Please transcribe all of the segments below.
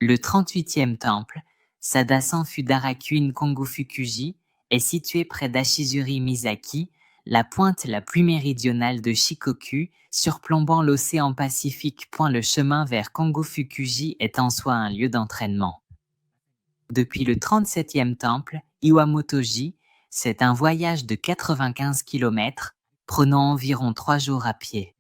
Le 38e temple, Sadasan Fudarakuin Kongu-Fukuji, est situé près d'Ashizuri-Mizaki, la pointe la plus méridionale de Shikoku, surplombant l'océan Pacifique. Le chemin vers Kongu-Fukuji est en soi un lieu d'entraînement. Depuis le 37e temple, Iwamotoji, c'est un voyage de 95 km, prenant environ 3 jours à pied.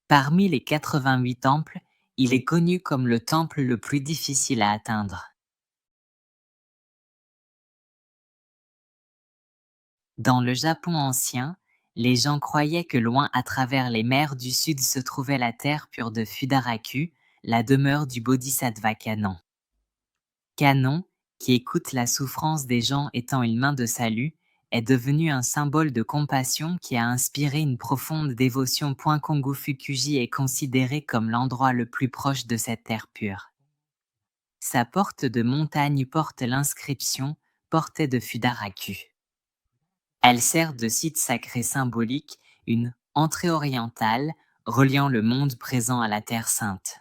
Parmi les 88 temples, il est connu comme le temple le plus difficile à atteindre. Dans le Japon ancien, les gens croyaient que loin à travers les mers du sud se trouvait la terre pure de Fudaraku, la demeure du Bodhisattva Kanon. Kanon, qui écoute la souffrance des gens étant une main de salut, est devenu un symbole de compassion qui a inspiré une profonde dévotion. Kongu-Fukuji est considéré comme l'endroit le plus proche de cette terre pure. Sa porte de montagne porte l'inscription « Portée de Fudaraku ». Elle sert de site sacré symbolique, une « entrée orientale » reliant le monde présent à la Terre Sainte.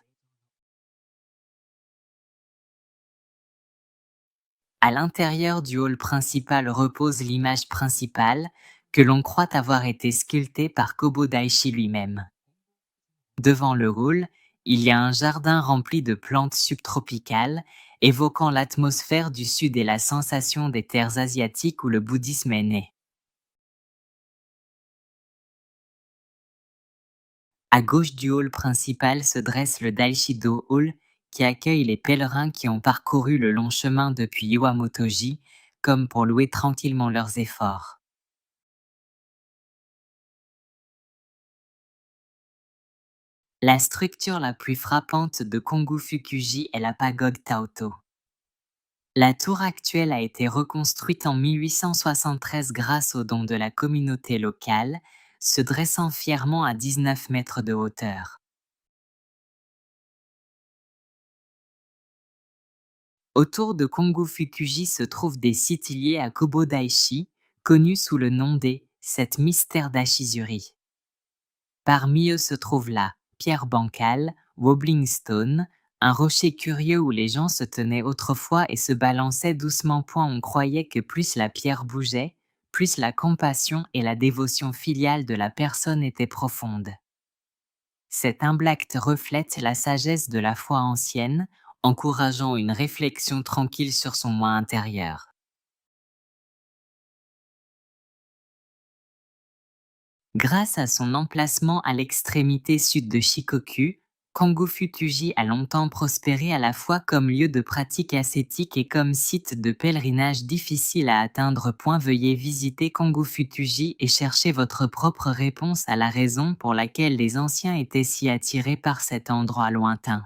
À l'intérieur du hall principal repose l'image principale, que l'on croit avoir été sculptée par Kobo Daishi lui-même. Devant le hall, il y a un jardin rempli de plantes subtropicales, évoquant l'atmosphère du sud et la sensation des terres asiatiques où le bouddhisme est né. À gauche du hall principal se dresse le Daishido Hall, qui accueille les pèlerins qui ont parcouru le long chemin depuis Iwamotoji, comme pour louer tranquillement leurs efforts. La structure la plus frappante de Kongu-Fukuji est la pagode Taoto. La tour actuelle a été reconstruite en 1873 grâce aux dons de la communauté locale, se dressant fièrement à 19 mètres de hauteur. Autour de Kongu-Fukuji se trouvent des sites liés à Kobo Daishi, connus sous le nom des « 7 mystères d'Ashizuri ». Parmi eux se trouve la pierre bancale, Wobbling Stone, un rocher curieux où les gens se tenaient autrefois et se balançaient doucement. On croyait que plus la pierre bougeait, plus la compassion et la dévotion filiale de la personne étaient profondes. Cet humble acte reflète la sagesse de la foi ancienne, encourageant une réflexion tranquille sur son moi intérieur. Grâce à son emplacement à l'extrémité sud de Shikoku, Kongu-Fukuji a longtemps prospéré à la fois comme lieu de pratique ascétique et comme site de pèlerinage difficile à atteindre. Veuillez visiter Kongu-Fukuji et chercher votre propre réponse à la raison pour laquelle les anciens étaient si attirés par cet endroit lointain.